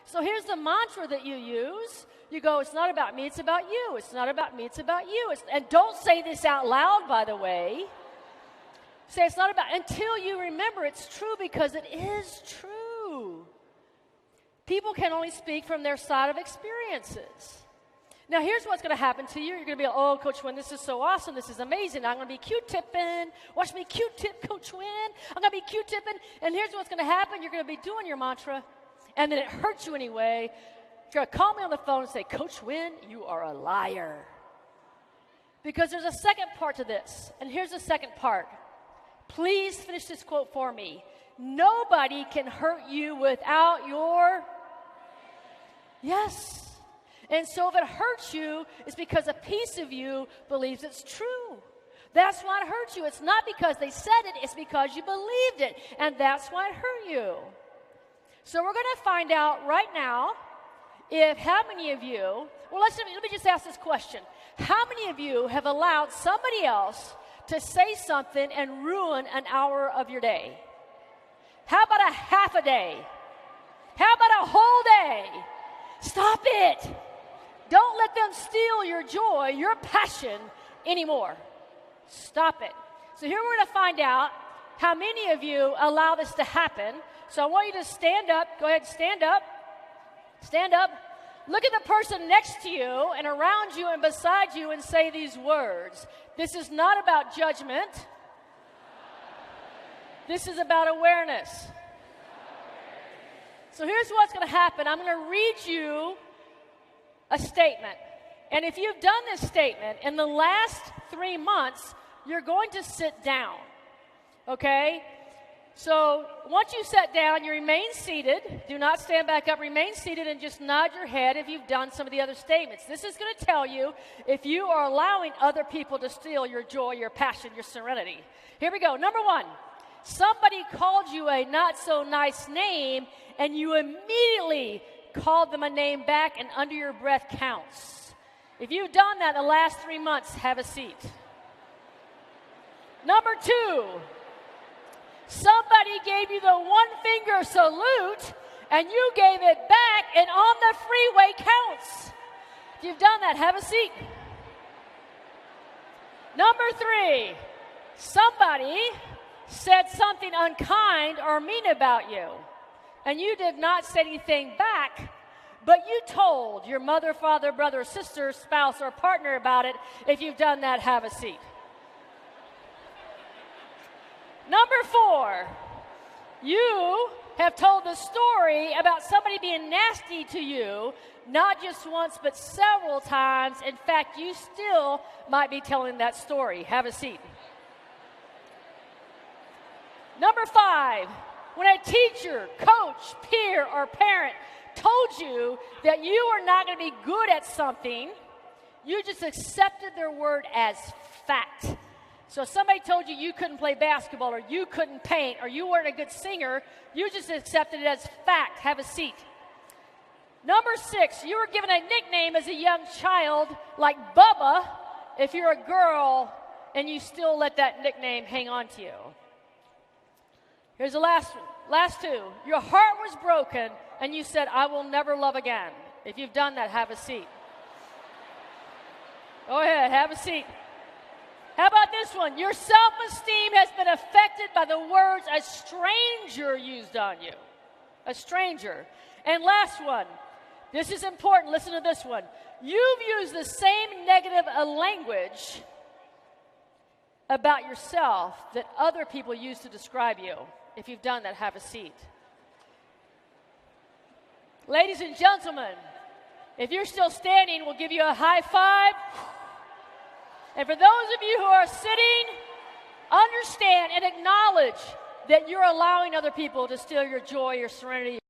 So here's the mantra that you use. You go, it's not about me, it's about you. It's not about me, it's about you. And don't say this out loud, by the way. Say it's not about, until you remember it's true, because it is true. People can only speak from their side of experiences. Now, here's what's going to happen to you. You're going to be like, oh, Coach Winn, this is so awesome. This is amazing. I'm going to be Q-tipping. Watch me Q-tip, Coach Winn. I'm going to be Q-tipping. And here's what's going to happen. You're going to be doing your mantra, and then it hurts you anyway. You're going to call me on the phone and say, Coach Winn, you are a liar. Because there's a second part to this. And here's the second part. Please finish this quote for me. Nobody can hurt you without your... Yes. And so if it hurts you, it's because a piece of you believes it's true. That's why it hurts you. It's not because they said it, it's because you believed it. And that's why it hurt you. So we're going to find out right now if how many of you, well, let me just ask this question. How many of you have allowed somebody else to say something and ruin an hour of your day? How about a half a day? How about a whole day? Stop it. Don't let them steal your joy, your passion anymore. Stop it. So here we're going to find out how many of you allow this to happen. So I want you to stand up. Go ahead, stand up. Stand up. Look at the person next to you and around you and beside you and say these words. This is not about judgment. This is about awareness. So here's what's going to happen. I'm going to read you a statement. And if you've done this statement in the last 3 months, you're going to sit down. Okay? So once you sit down, you remain seated. Do not stand back up. Remain seated and just nod your head if you've done some of the other statements. This is going to tell you if you are allowing other people to steal your joy, your passion, your serenity. Here we go. Number 1. Somebody called you a not so nice name, and you immediately called them a name back, and under your breath counts. If you've done that in the last 3 months, have a seat. Number 2, somebody gave you the one finger salute, and you gave it back, and on the freeway counts. If you've done that, have a seat. Number 3, somebody said something unkind or mean about you, and you did not say anything back, but you told your mother, father, brother, sister, spouse, or partner about it. If you've done that, have a seat. Number 4, you have told the story about somebody being nasty to you, not just once, but several times. In fact, you still might be telling that story. Have a seat. Number 5, when a teacher, coach, peer, or parent told you that you are not going to be good at something, you just accepted their word as fact. So if somebody told you you couldn't play basketball, or you couldn't paint, or you weren't a good singer, you just accepted it as fact. Have a seat. Number 6, you were given a nickname as a young child like Bubba if you're a girl, and you still let that nickname hang on to you. Here's the last 2. Your heart was broken, and you said, I will never love again. If you've done that, have a seat. Go ahead, have a seat. How about this one? Your self-esteem has been affected by the words a stranger used on you. A stranger. And last one. This is important. Listen to this one. You've used the same negative language about yourself that other people use to describe you. If you've done that, have a seat. Ladies and gentlemen, if you're still standing, we'll give you a high five. And for those of you who are sitting, understand and acknowledge that you're allowing other people to steal your joy, your serenity,